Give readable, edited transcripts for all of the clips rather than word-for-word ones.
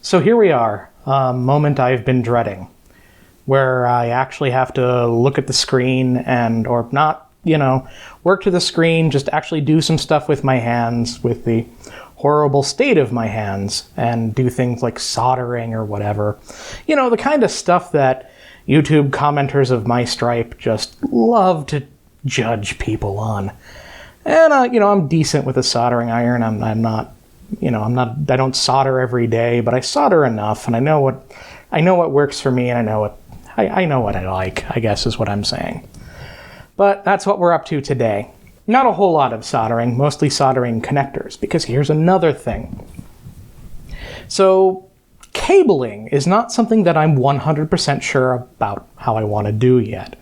So here we are, a moment I've been dreading, where I actually have to look at the screen or not, work to the screen, just actually do some stuff with my hands, with the horrible state of my hands, and do things like soldering or whatever. The kind of stuff that YouTube commenters of my stripe just love to judge people on. And, I'm decent with a soldering iron. I'm not, I don't solder every day, but I solder enough, and I know what works for me, and I know what I like, I guess is what I'm saying. But that's what we're up to today. Not a whole lot of soldering, mostly soldering connectors, because here's another thing. So, cabling is not something that I'm 100% sure about how I want to do yet.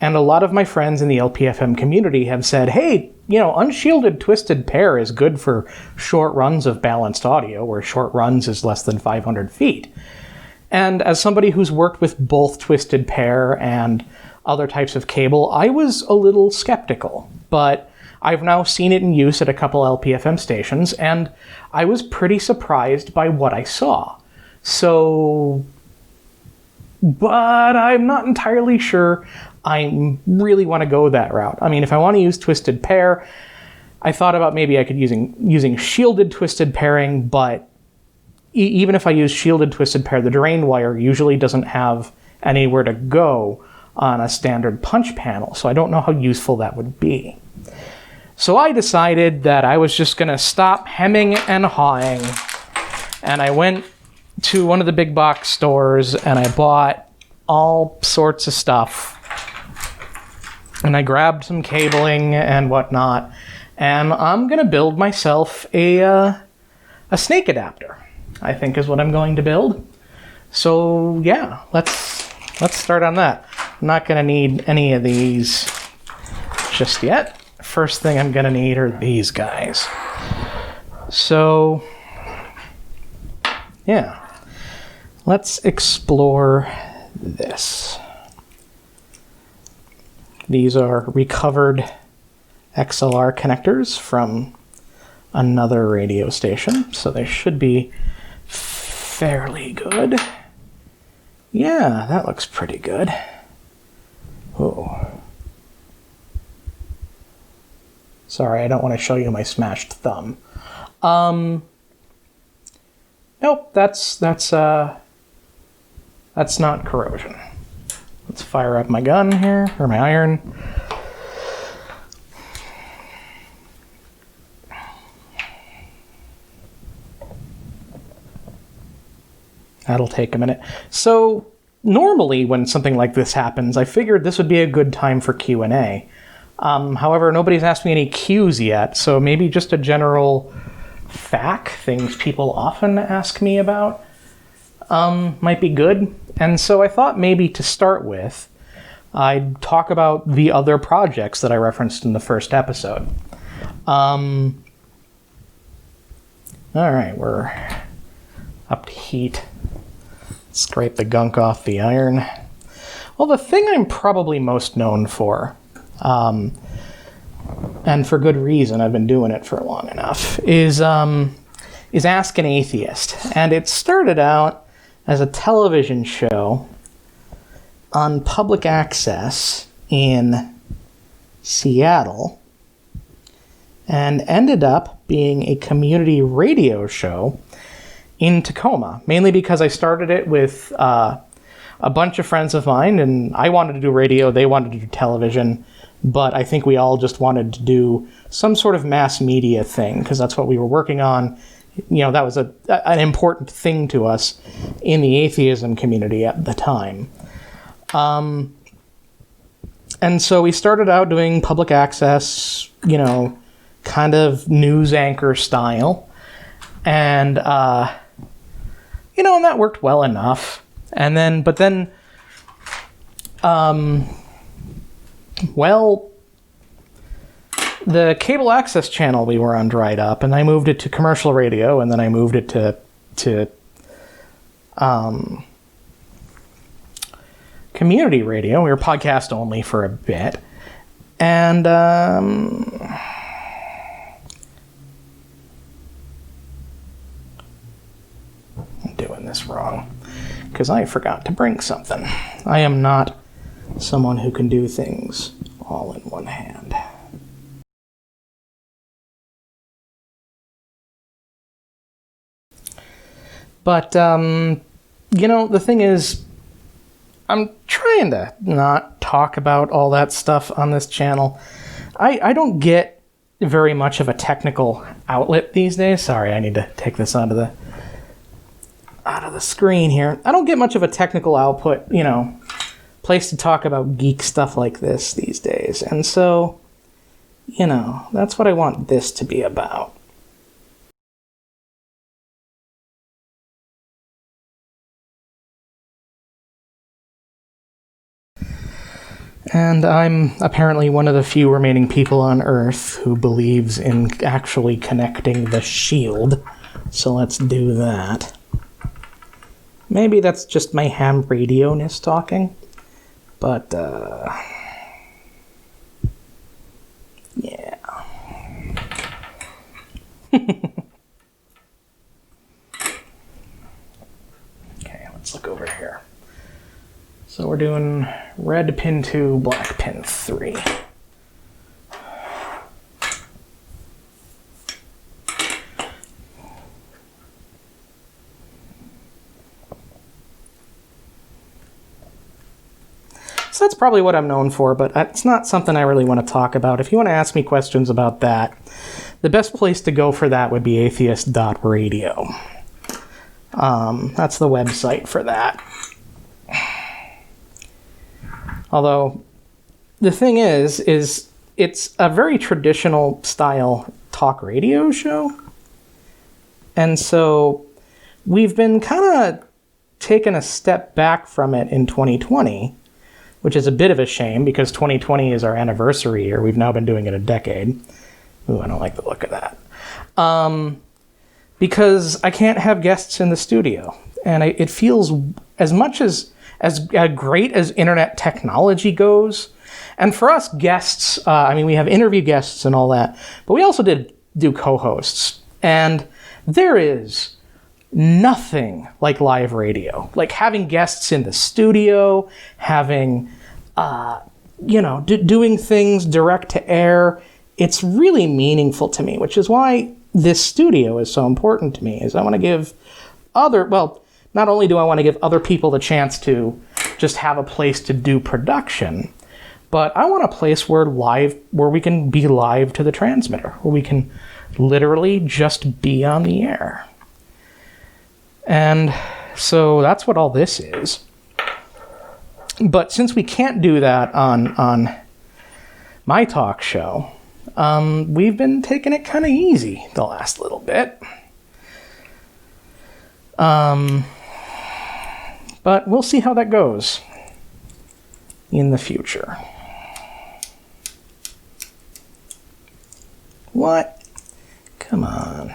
And a lot of my friends in the LPFM community have said, hey, unshielded twisted pair is good for short runs of balanced audio, where short runs is less than 500 feet. And as somebody who's worked with both twisted pair and other types of cable, I was a little skeptical. But I've now seen it in use at a couple LPFM stations, and I was pretty surprised by what I saw. But I'm not entirely sure I really want to go that route. I mean, if I want to use twisted pair, I thought about maybe I could using shielded twisted pairing, but even if I use shielded twisted pair, the drain wire usually doesn't have anywhere to go on a standard punch panel, so I don't know how useful that would be. So I decided that I was just going to stop hemming and hawing, and I went to one of the big box stores and I bought all sorts of stuff. And I grabbed some cabling and whatnot, and I'm going to build myself a snake adapter, I think is what I'm going to build. So yeah, let's start on that. I'm not going to need any of these just yet. First thing I'm going to need are these guys. So yeah, let's explore this. These are recovered XLR connectors from another radio station, so they should be fairly good. Yeah, that looks pretty good. Oh. Sorry, I don't want to show you my smashed thumb. Nope, that's not corrosion. Let's fire up my gun here, or my iron. That'll take a minute. So normally when something like this happens, I figured this would be a good time for Q&A. However, nobody's asked me any Qs yet, so maybe just a general fact, things people often ask me about, might be good. And so I thought maybe to start with, I'd talk about the other projects that I referenced in the first episode. All right, we're up to heat. Scrape the gunk off the iron. Well, the thing I'm probably most known for, and for good reason, I've been doing it for long enough, is Ask an Atheist. And it started out as a television show on public access in Seattle and ended up being a community radio show in Tacoma, mainly because I started it with a bunch of friends of mine, and I wanted to do radio, they wanted to do television, but I think we all just wanted to do some sort of mass media thing, because that's what we were working on. That was an important thing to us in the atheism community at the time. And so we started out doing public access, kind of news anchor style. And, and that worked well enough. But then, the cable access channel we were on dried up, and I moved it to commercial radio, and then I moved it to community radio. We were podcast only for a bit. And doing this wrong, because I forgot to bring something. I am not someone who can do things all in one hand. But, the thing is, I'm trying to not talk about all that stuff on this channel. I don't get very much of a technical outlet these days. Sorry, I need to take this out of the screen here. I don't get much of a technical output, place to talk about geek stuff like this these days. And so, that's what I want this to be about. And I'm apparently one of the few remaining people on Earth who believes in actually connecting the shield. So let's do that. Maybe that's just my ham radio-ness talking. But, yeah. Okay, let's look over here. So we're doing red pin 2, black pin 3. So that's probably what I'm known for, but it's not something I really want to talk about. If you want to ask me questions about that, the best place to go for that would be atheist.radio. That's the website for that. Although, the thing is it's a very traditional style talk radio show. And so we've been kind of taken a step back from it in 2020, which is a bit of a shame because 2020 is our anniversary year. We've now been doing it a decade. Ooh, I don't like the look of that. Because I can't have guests in the studio. And it feels as much as great as internet technology goes. And for us, guests, we have interview guests and all that, but we also do co-hosts. And there is nothing like live radio. Like having guests in the studio, having, doing things direct to air. It's really meaningful to me, which is why this studio is so important to me, is I want to give not only do I want to give other people the chance to just have a place to do production, but I want a place where we can be live to the transmitter, where we can literally just be on the air. And so that's what all this is. But since we can't do that on my talk show, we've been taking it kind of easy the last little bit. But we'll see how that goes in the future. What? Come on.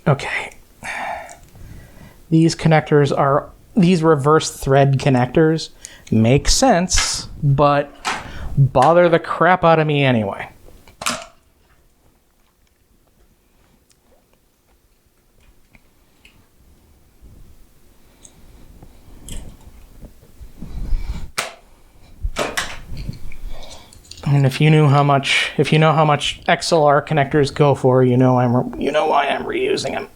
Okay. These reverse thread connectors make sense, but bother the crap out of me anyway. And if you know how much XLR connectors go for, you know why I'm reusing them.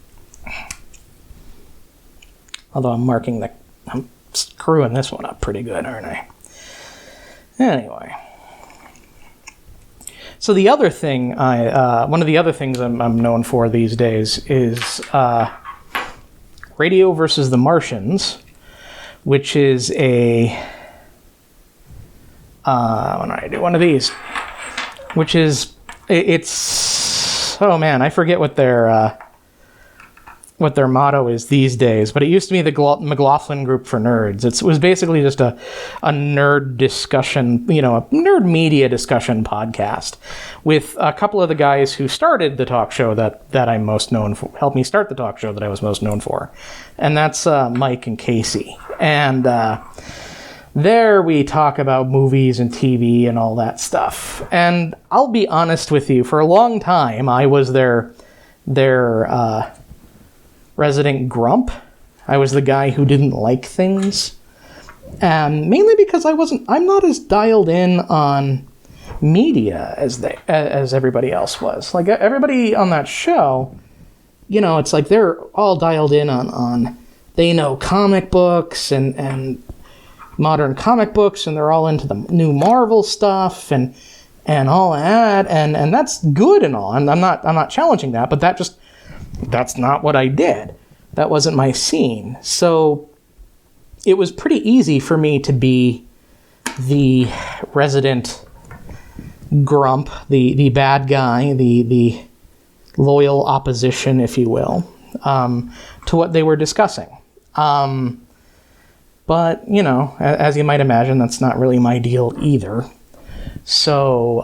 Although I'm screwing this one up pretty good, aren't I? Anyway. So the other thing one of the other things I'm known for these days is Radio versus the Martians, which is a when I do one of these, which is oh man, I forget what their motto is these days, but it used to be the McLaughlin Group for Nerds. It was basically just a nerd discussion, a nerd media discussion podcast with a couple of the guys who started the talk show that I'm most known for, helped me start the talk show that I was most known for. And that's Mike and Casey. And There we talk about movies and TV and all that stuff. And I'll be honest with you, for a long time, I was their resident grump. I was the guy who didn't like things. And mainly because I'm not as dialed in on media as everybody else was. Like, everybody on that show, it's like they're all dialed in on they know comic books and modern comic books, and they're all into the new Marvel stuff and all that, and that's good and all. And I'm not challenging that, but that's not what I did. That wasn't my scene. So it was pretty easy for me to be the resident grump, the bad guy, the loyal opposition, if you will, to what they were discussing. But, as you might imagine, that's not really my deal either. So,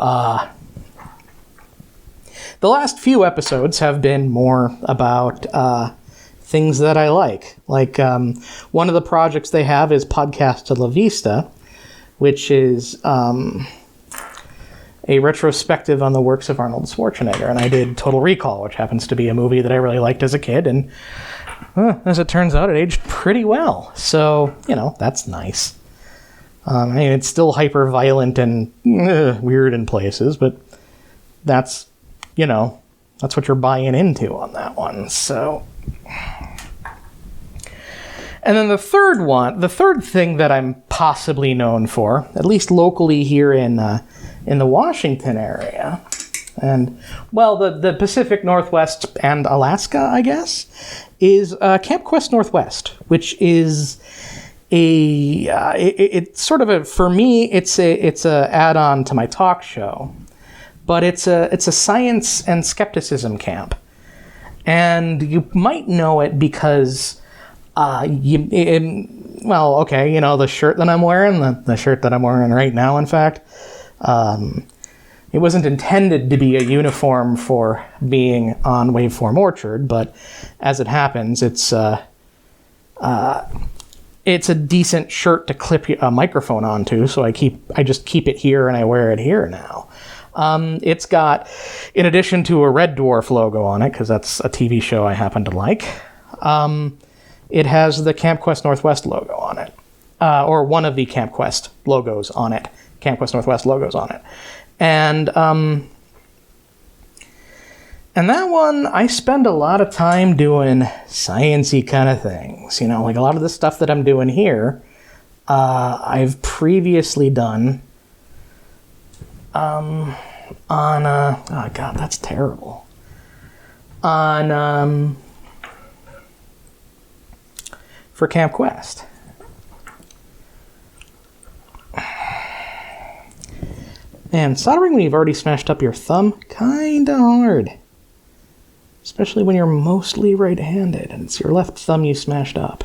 the last few episodes have been more about things that I like. Like, one of the projects they have is Podcast La Vista, which is a retrospective on the works of Arnold Schwarzenegger. And I did Total Recall, which happens to be a movie that I really liked as a kid, and as it turns out, it aged pretty well. So, that's nice. It's still hyper-violent and weird in places, but that's what you're buying into on that one. So, and then the third thing that I'm possibly known for, at least locally here in the Washington area, and, well, the Pacific Northwest and Alaska, I guess, is Camp Quest Northwest, which is it's sort of for me, it's a add-on to my talk show, but it's a science and skepticism camp, and you might know it because the shirt that I'm wearing, the shirt that I'm wearing right now, in fact. It wasn't intended to be a uniform for being on Waveform Orchard, but as it happens, it's a decent shirt to clip a microphone onto, so I just keep it here and I wear it here now. It's got, in addition to a Red Dwarf logo on it, because that's a TV show I happen to like, it has the Camp Quest Northwest logo on it, or one of the Camp Quest logos on it, Camp Quest Northwest logos on it. And that one, I spend a lot of time doing science-y kind of things. Like a lot of the stuff that I'm doing here, I've previously done oh God, that's terrible. For Camp Quest. Man, soldering when you've already smashed up your thumb, kinda hard. Especially when you're mostly right-handed and it's your left thumb you smashed up.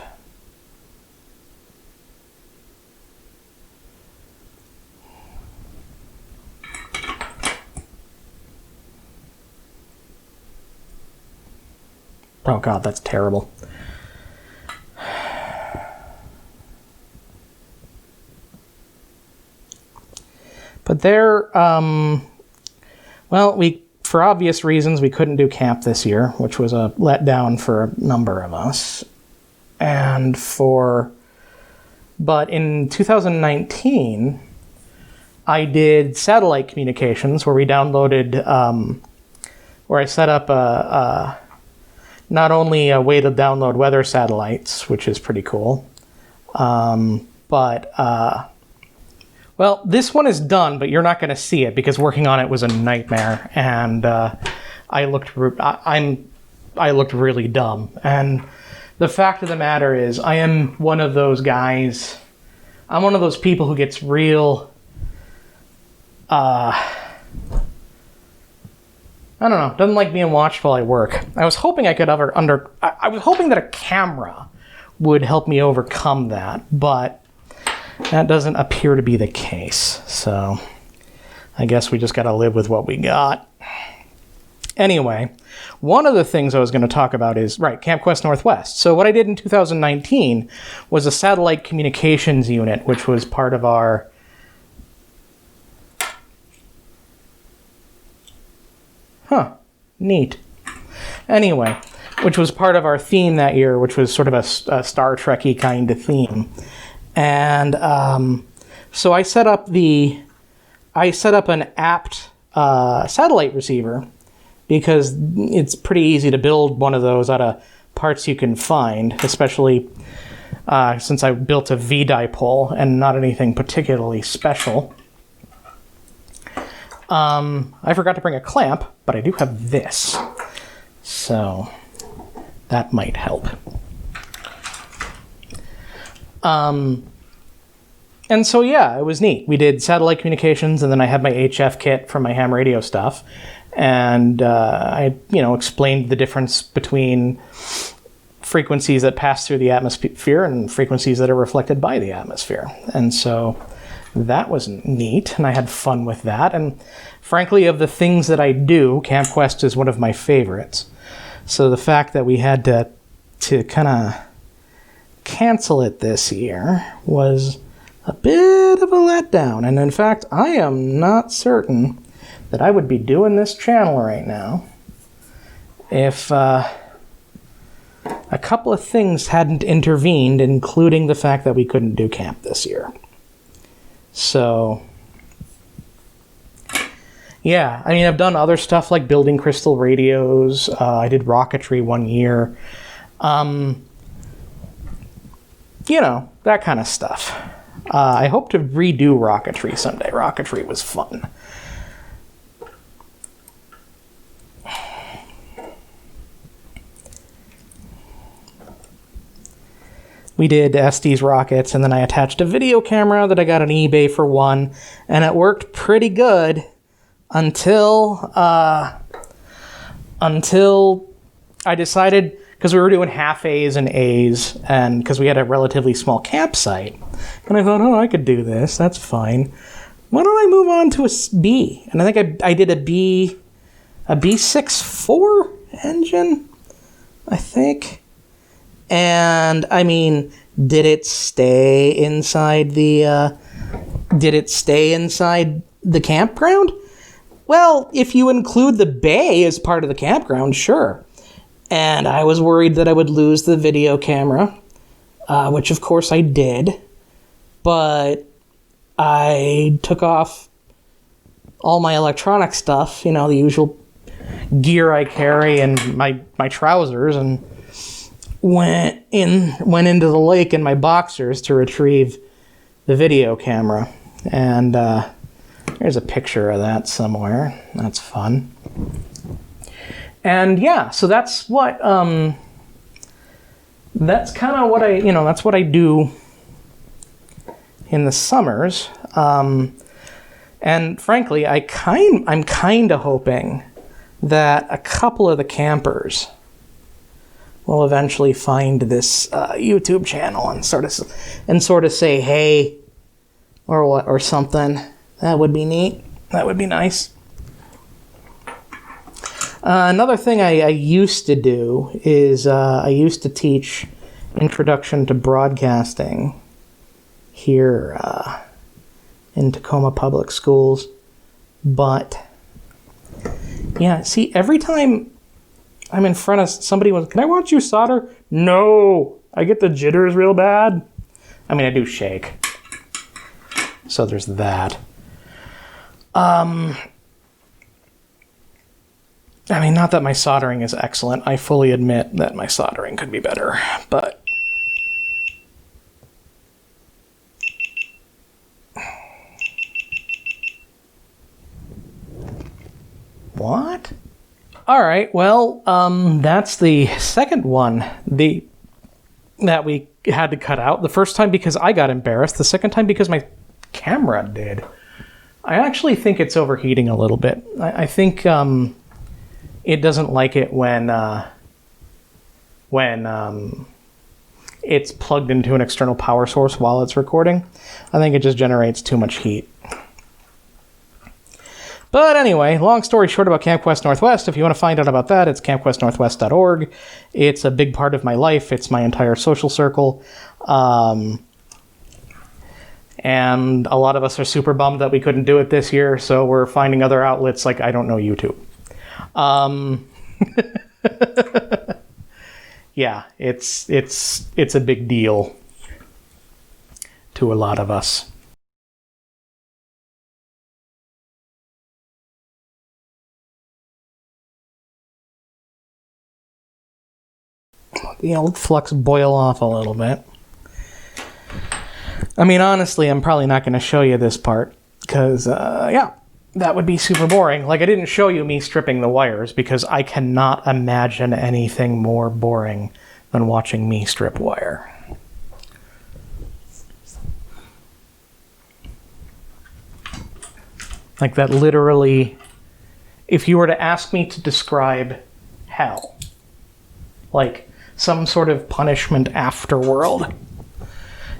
Oh God, that's terrible. But there, for obvious reasons, we couldn't do camp this year, which was a letdown for a number of us. But in 2019, I did satellite communications where we downloaded, where I set up not only a way to download weather satellites, which is pretty cool, but this one is done, but you're not going to see it because working on it was a nightmare, and I looked really dumb. And the fact of the matter is, I am one of those guys. I'm one of those people who gets real. I don't know. Doesn't like being watched while I work. I was hoping I was hoping that a camera would help me overcome that, but that doesn't appear to be the case. So I guess we just got to live with what we got. Anyway, one of the things I was going to talk about is, right, Camp Quest Northwest. So what I did in 2019 was a satellite communications unit, which was part of our... Huh, neat. Anyway, which was part of our theme that year, which was sort of a Star Trek-y kind of theme. And so I set up an apt satellite receiver, because it's pretty easy to build one of those out of parts you can find, especially since I built a V-dipole and not anything particularly special. I forgot to bring a clamp, but I do have this. So that might help. And so, yeah, it was neat. We did satellite communications, and then I had my HF kit for my ham radio stuff. And I, explained the difference between frequencies that pass through the atmosphere and frequencies that are reflected by the atmosphere. And so that was neat, and I had fun with that. And frankly, of the things that I do, Camp Quest is one of my favorites. So the fact that we had to kind of cancel it this year was a bit of a letdown. And in fact, I am not certain that I would be doing this channel right now if a couple of things hadn't intervened, including the fact that we couldn't do camp this year. So, yeah, I mean, I've done other stuff like building crystal radios. I did rocketry one year. That kind of stuff. I hope to redo rocketry someday. Rocketry was fun. We did Estes rockets, and then I attached a video camera that I got on eBay for one, and it worked pretty good until I decided, because we were doing half A's and A's, and because we had a relatively small campsite, and I thought, I could do this, that's fine. Why don't I move on to a B? And I think I did a B6-4 engine, I think. And I mean, did it stay inside the campground? Well, if you include the bay as part of the campground, sure. And I was worried that I would lose the video camera, which of course I did. But I took off all my electronic stuff, the usual gear I carry, and my trousers, and went into the lake in my boxers to retrieve the video camera. And there's a picture of that somewhere. That's fun. And yeah, so that's what that's kind of what that's what I do in the summers. And frankly, I'm kind of hoping that a couple of the campers will eventually find this YouTube channel and sort of say hey, or something. That would be neat. That would be nice. Another thing I used to do is I used to teach Introduction to Broadcasting here in Tacoma Public Schools. But yeah, see, every time I'm in front of somebody, can I watch you solder? No, I get the jitters real bad. I mean, I do shake. So there's that. I mean, not that my soldering is excellent. I fully admit that my soldering could be better, but what? All right, well, that's the second one that we had to cut out. The first time because I got embarrassed. The second time because my camera did. I actually think it's overheating a little bit. I think it doesn't like it when it's plugged into an external power source while it's recording. I think it just generates too much heat. But anyway, long story short about Camp Quest Northwest, if you want to find out about that, it's campquestnorthwest.org. It's a big part of my life. It's my entire social circle. And a lot of us are super bummed that we couldn't do it this year, so we're finding other outlets like, I don't know, YouTube. Yeah, it's a big deal to a lot of us. The old flux boil off a little bit. I mean, honestly, I'm probably not going to show you this part because, yeah, that would be super boring. Like, I didn't show you me stripping the wires because I cannot imagine anything more boring than watching me strip wire. Like, that literally, if you were to ask me to describe hell, like some sort of punishment afterworld,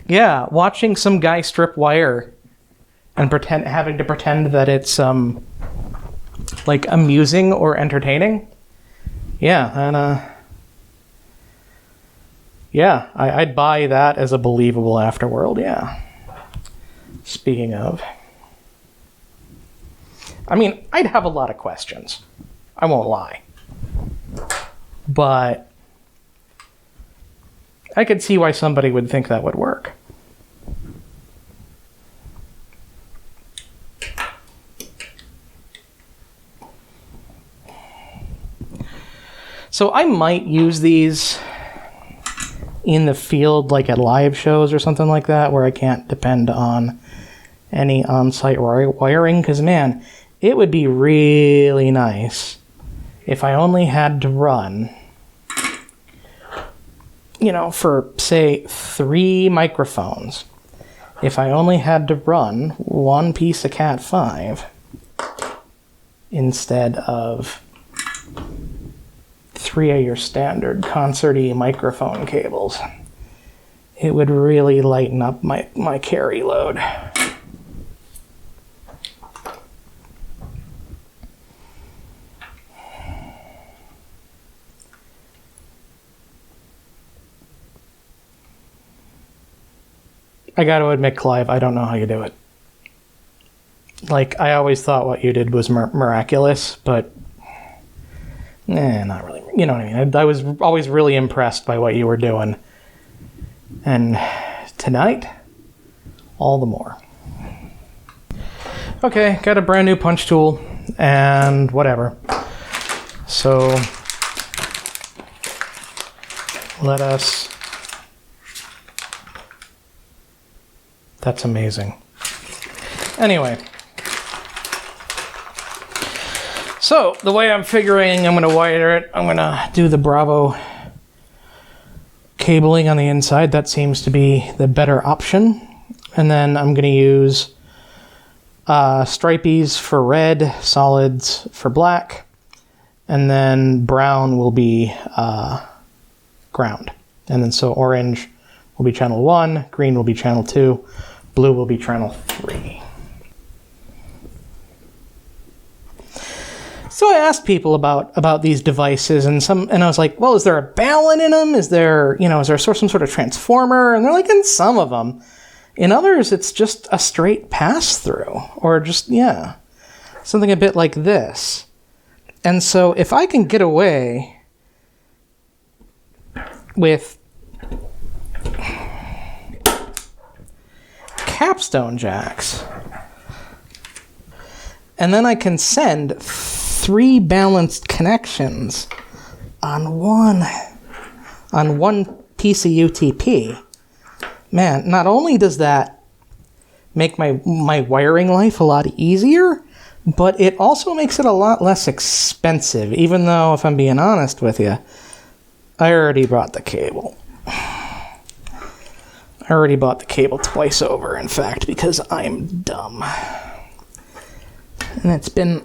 yeah, watching some guy strip wire and having to pretend that it's like amusing or entertaining. Yeah, and yeah, I'd buy that as a believable afterworld. Yeah. Speaking of, I mean, I'd have a lot of questions. I won't lie, but I could see why somebody would think that would work. So I might use these in the field, like at live shows or something like that, where I can't depend on any on-site wiring, because, man, it would be really nice if I only had to run, you know, for, say, 3 microphones, if I only had to run one piece of Cat 5 instead of 3 of your standard concert-y microphone cables, it would really lighten up my carry load. I gotta admit, Clive, I don't know how you do it. Like, I always thought what you did was miraculous, but not really. You know what I mean? I was always really impressed by what you were doing. And tonight, all the more. Okay, got a brand new punch tool and whatever. So let us... That's amazing. Anyway. So, the way I'm figuring I'm going to wire it, I'm going to do the Bravo cabling on the inside. That seems to be the better option. And then I'm going to use stripies for red, solids for black, and then brown will be ground. And then so orange will be channel 1, green will be channel 2, blue will be channel 3. So I asked people about these devices, and I was like, well, is there a balun in them? Is there some sort of transformer? And they're like, in some of them. In others, it's just a straight pass-through, or just, yeah, something a bit like this. And so if I can get away with capstone jacks, and then I can send 3 balanced connections on one piece of UTP. Man, not only does that make my wiring life a lot easier, but it also makes it a lot less expensive, even though, if I'm being honest with you, I already bought the cable. I already bought the cable twice over, in fact, because I'm dumb. And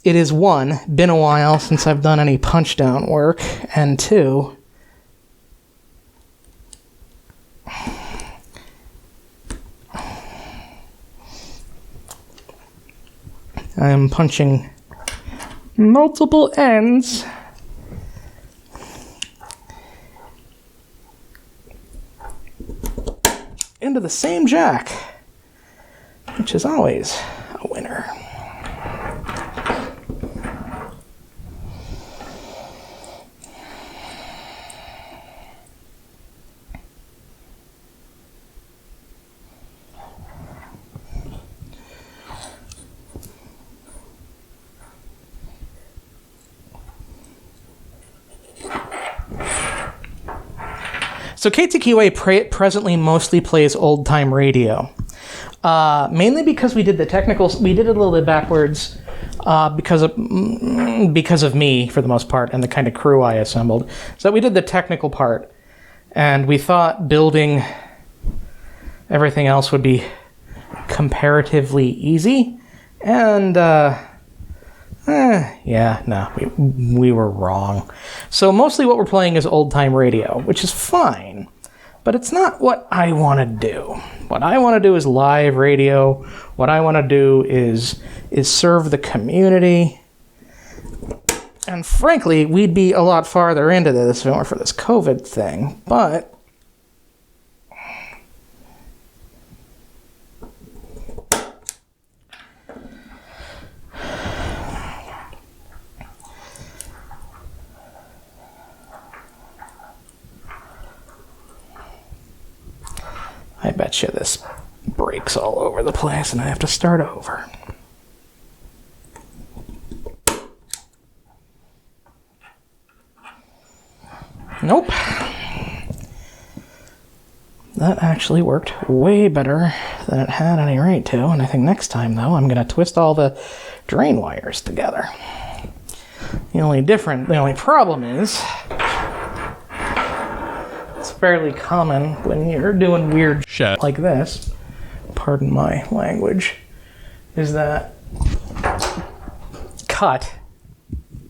it is 1, been a while since I've done any punch down work, and 2, I'm punching multiple ends into the same jack, which is always a winner. So KTQA presently mostly plays old-time radio, mainly because we did it a little bit backwards because of me, for the most part, and the kind of crew I assembled. So we did the technical part, and we thought building everything else would be comparatively easy, and we were wrong. So mostly what we're playing is old-time radio, which is fine, but it's not what I want to do. What I want to do is live radio. What I want to do is serve the community. And frankly, we'd be a lot farther into this if it weren't for this COVID thing, but I bet you this breaks all over the place and I have to start over. Nope. That actually worked way better than it had any right to, and I think next time, though, I'm going to twist all the drain wires together. The only problem is it's fairly common when you're doing weird shit like this, pardon my language, is that cut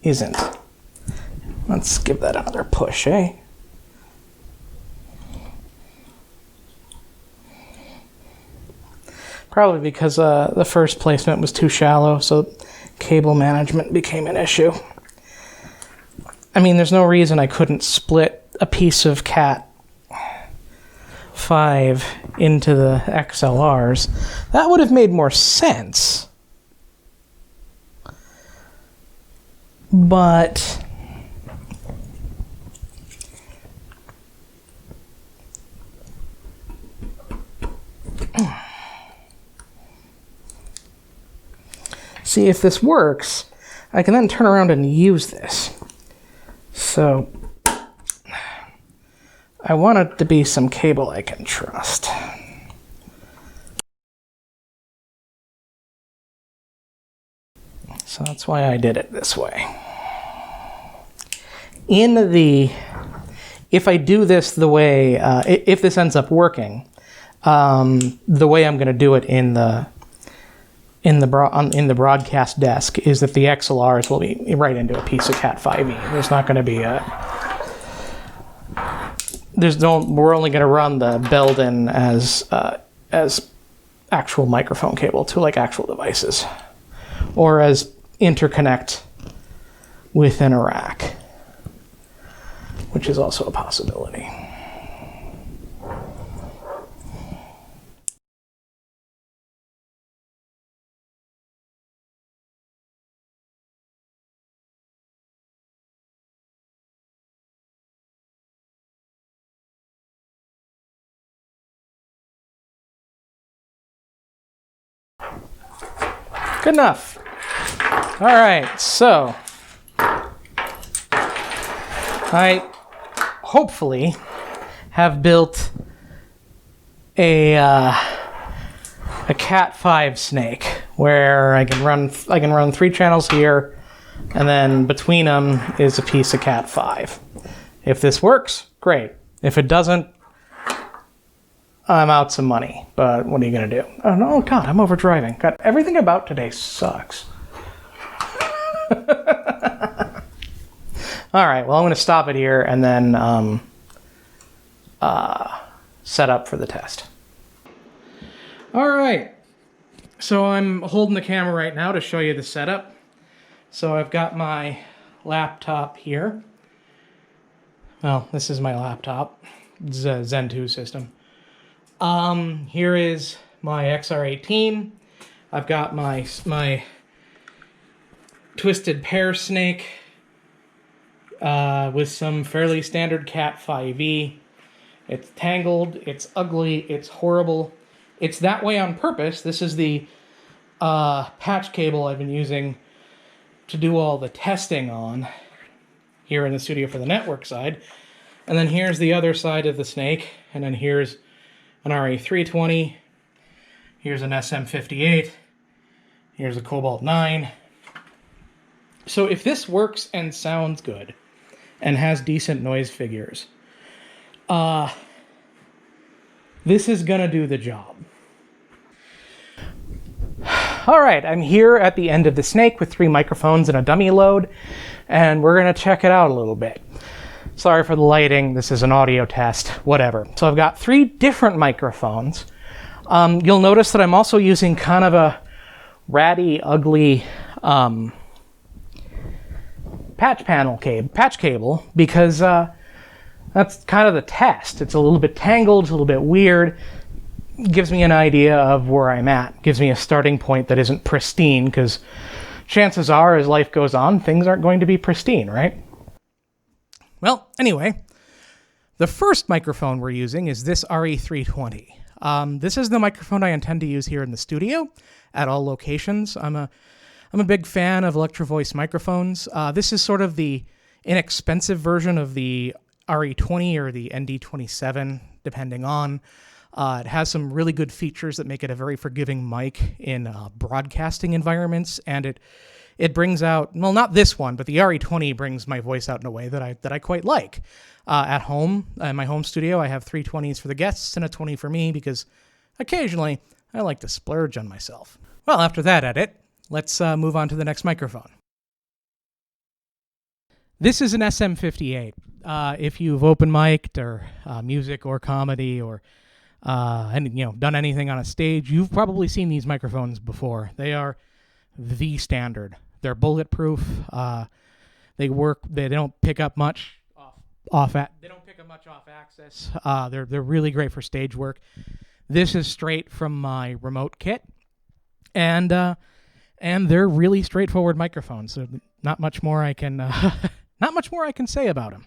isn't. Let's give that another push, eh? Probably because the first placement was too shallow, so cable management became an issue. I mean, there's no reason I couldn't split a piece of Cat 5 into the XLRs. That would have made more sense. But see, if this works, I can then turn around and use this. So I want it to be some cable I can trust. So that's why I did it this way. If I do this the way, if this ends up working, the way I'm going to do it in the broadcast desk is that the XLRs will be right into a piece of Cat 5e. There's not going to be we're only going to run the Belden as actual microphone cable to like actual devices, or as interconnect within a rack, which is also a possibility. Good enough. All right, so I hopefully have built a Cat 5 snake where I can run 3 channels here, and then between them is a piece of Cat 5. If this works, great. If it doesn't, I'm out some money, but what are you going to do? Oh, no, God, I'm overdriving. God, everything about today sucks. All right, well, I'm going to stop it here and then set up for the test. All right, So I'm holding the camera right now to show you the setup. So I've got my laptop here. Well, this is my laptop. It's a Zen 2 system. Here is my XR18. I've got my twisted pear snake with some fairly standard Cat 5e. It's tangled, it's ugly, it's horrible. It's that way on purpose. This is the patch cable I've been using to do all the testing on here in the studio for the network side. And then here's the other side of the snake. And then here's an RE320. Here's an SM58. Here's a Cobalt 9. So if this works and sounds good and has decent noise figures, this is gonna do the job. All right, I'm here at the end of the snake with 3 microphones and a dummy load, and we're gonna check it out a little bit. Sorry for the lighting, this is an audio test, whatever. So I've got 3 different microphones. You'll notice that I'm also using kind of a ratty, ugly patch cable, because that's kind of the test. It's a little bit tangled, it's a little bit weird. Gives me an idea of where I'm at. Gives me a starting point that isn't pristine, because chances are, as life goes on, things aren't going to be pristine, right? Well, anyway, the first microphone we're using is this RE320. This is the microphone I intend to use here in the studio at all locations. I'm a big fan of Electro Voice microphones. This is sort of the inexpensive version of the RE20 or the ND27, depending on. It has some really good features that make it a very forgiving mic in broadcasting environments, and it brings out, well, not this one, but the RE20 brings my voice out in a way that I quite like. At home, in my home studio, I have 3 20s for the guests and a 20 for me, because occasionally I like to splurge on myself. Well, after that edit, let's move on to the next microphone. This is an SM58. If you've open mic'd or music or comedy or done anything on a stage, you've probably seen these microphones before. They are the standard. They're bulletproof. They work. They don't pick up much off access. They're really great for stage work. This is straight from my remote kit, and they're really straightforward microphones. So not much more I can say about them.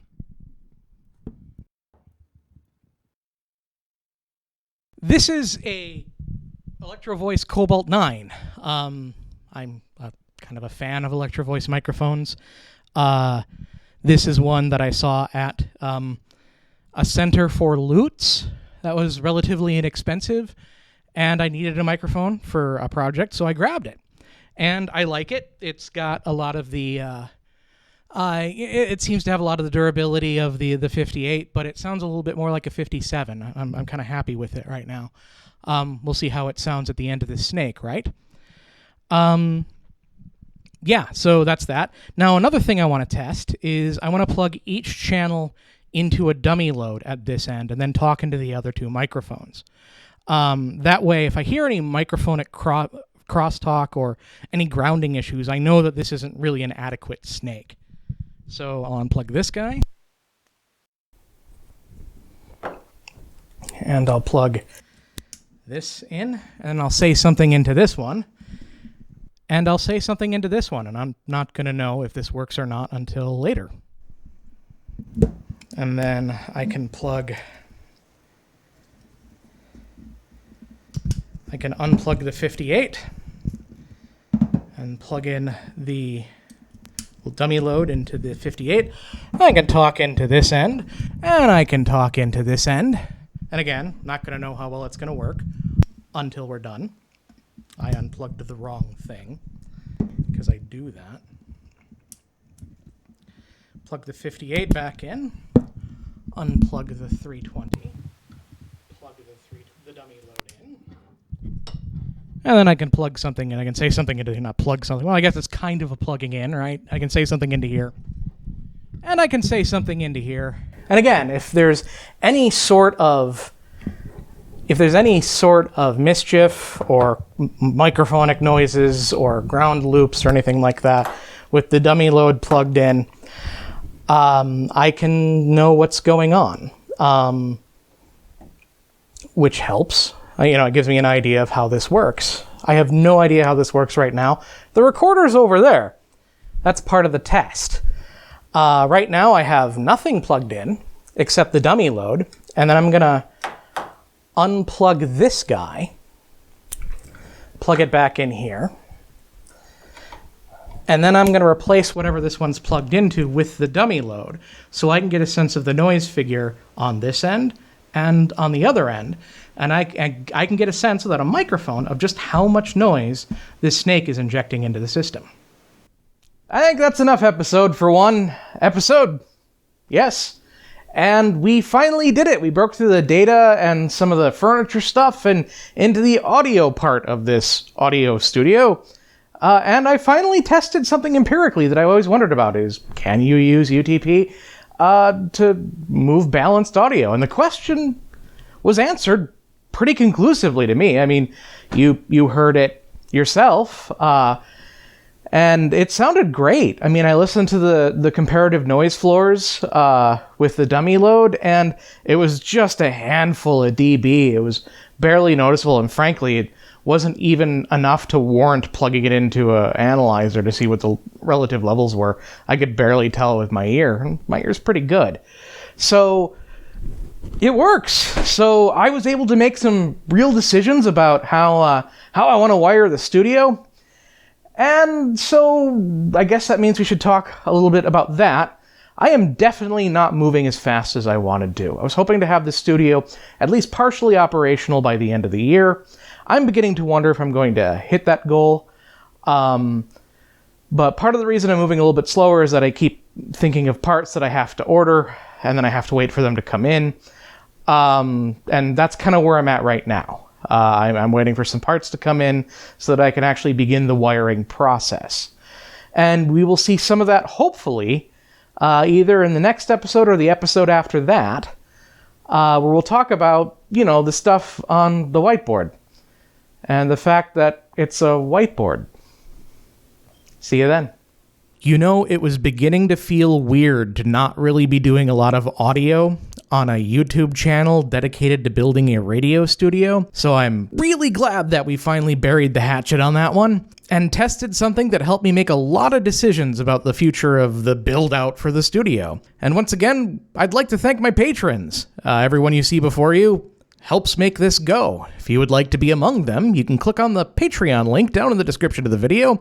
This is a Electro Voice Cobalt 9. I'm kind of a fan of Electro Voice microphones. This is one that I saw at a center for lutes that was relatively inexpensive, and I needed a microphone for a project, so I grabbed it. And I like it. It's got a lot of the... it seems to have a lot of the durability of the 58, but it sounds a little bit more like a 57. I'm kind of happy with it right now. We'll see how it sounds at the end of this snake, right? Yeah, so that's that. Now, another thing I want to test is I want to plug each channel into a dummy load at this end and then talk into the other 2 microphones. That way, if I hear any microphonic crosstalk or any grounding issues, I know that this isn't really an adequate snake. So I'll unplug this guy. And I'll plug this in, and I'll say something into this one. And I'll say something into this one, and I'm not going to know if this works or not until later. And then I can unplug the 58 and plug in the dummy load into the 58. I can talk into this end, and I can talk into this end. And again, not going to know how well it's going to work until we're done. I unplugged the wrong thing, because I do that. Plug the 58 back in, unplug the 320, plug the dummy load in, and then I can plug something in. I can say something into, not plug something. Well, I guess it's kind of a plugging in, right? I can say something into here, and I can say something into here. And again, if there's any sort of if there's any sort of mischief or microphonic noises or ground loops or anything like that with the dummy load plugged in, I can know what's going on, which helps. It gives me an idea of how this works. I have no idea how this works right now. The recorder's over there. That's part of the test. Right now I have nothing plugged in except the dummy load, and then I'm gonna unplug this guy, plug it back in here, and then I'm going to replace whatever this one's plugged into with the dummy load so I can get a sense of the noise figure on this end and on the other end, and I can get a sense without a microphone of just how much noise this snake is injecting into the system. I think that's enough episode for one episode. Yes. And we finally did it. We broke through the data and some of the furniture stuff and into the audio part of this audio studio. And I finally tested something empirically that I always wondered about is, can you use UTP to move balanced audio? And the question was answered pretty conclusively to me. I mean, you heard it yourself. And it sounded great. I mean, I listened to the comparative noise floors with the dummy load, and it was just a handful of dB. It was barely noticeable, and frankly, it wasn't even enough to warrant plugging it into an analyzer to see what the relative levels were. I could barely tell with my ear. My ear's pretty good. So it works. So I was able to make some real decisions about how I want to wire the studio. And so I guess that means we should talk a little bit about that. I am definitely not moving as fast as I wanted to. I was hoping to have the studio at least partially operational by the end of the year. I'm beginning to wonder if I'm going to hit that goal. But part of the reason I'm moving a little bit slower is that I keep thinking of parts that I have to order, and then I have to wait for them to come in. And that's kind of where I'm at right now. I'm waiting for some parts to come in so that I can actually begin the wiring process. And we will see some of that, hopefully, either in the next episode or the episode after that, where we'll talk about, the stuff on the whiteboard and the fact that it's a whiteboard. See you then. It was beginning to feel weird to not really be doing a lot of audio on a YouTube channel dedicated to building a radio studio, so I'm really glad that we finally buried the hatchet on that one and tested something that helped me make a lot of decisions about the future of the build-out for the studio. And once again, I'd like to thank my patrons. Everyone you see before you helps make this go. If you would like to be among them, you can click on the Patreon link down in the description of the video,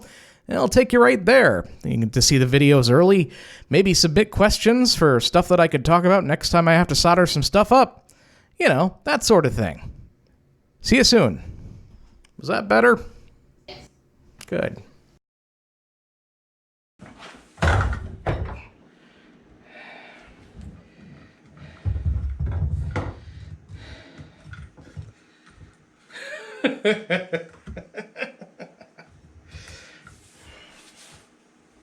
and it'll take you right there. You get to see the videos early, maybe submit questions for stuff that I could talk about next time I have to solder some stuff up. That sort of thing. See you soon. Was that better? Yes. Good.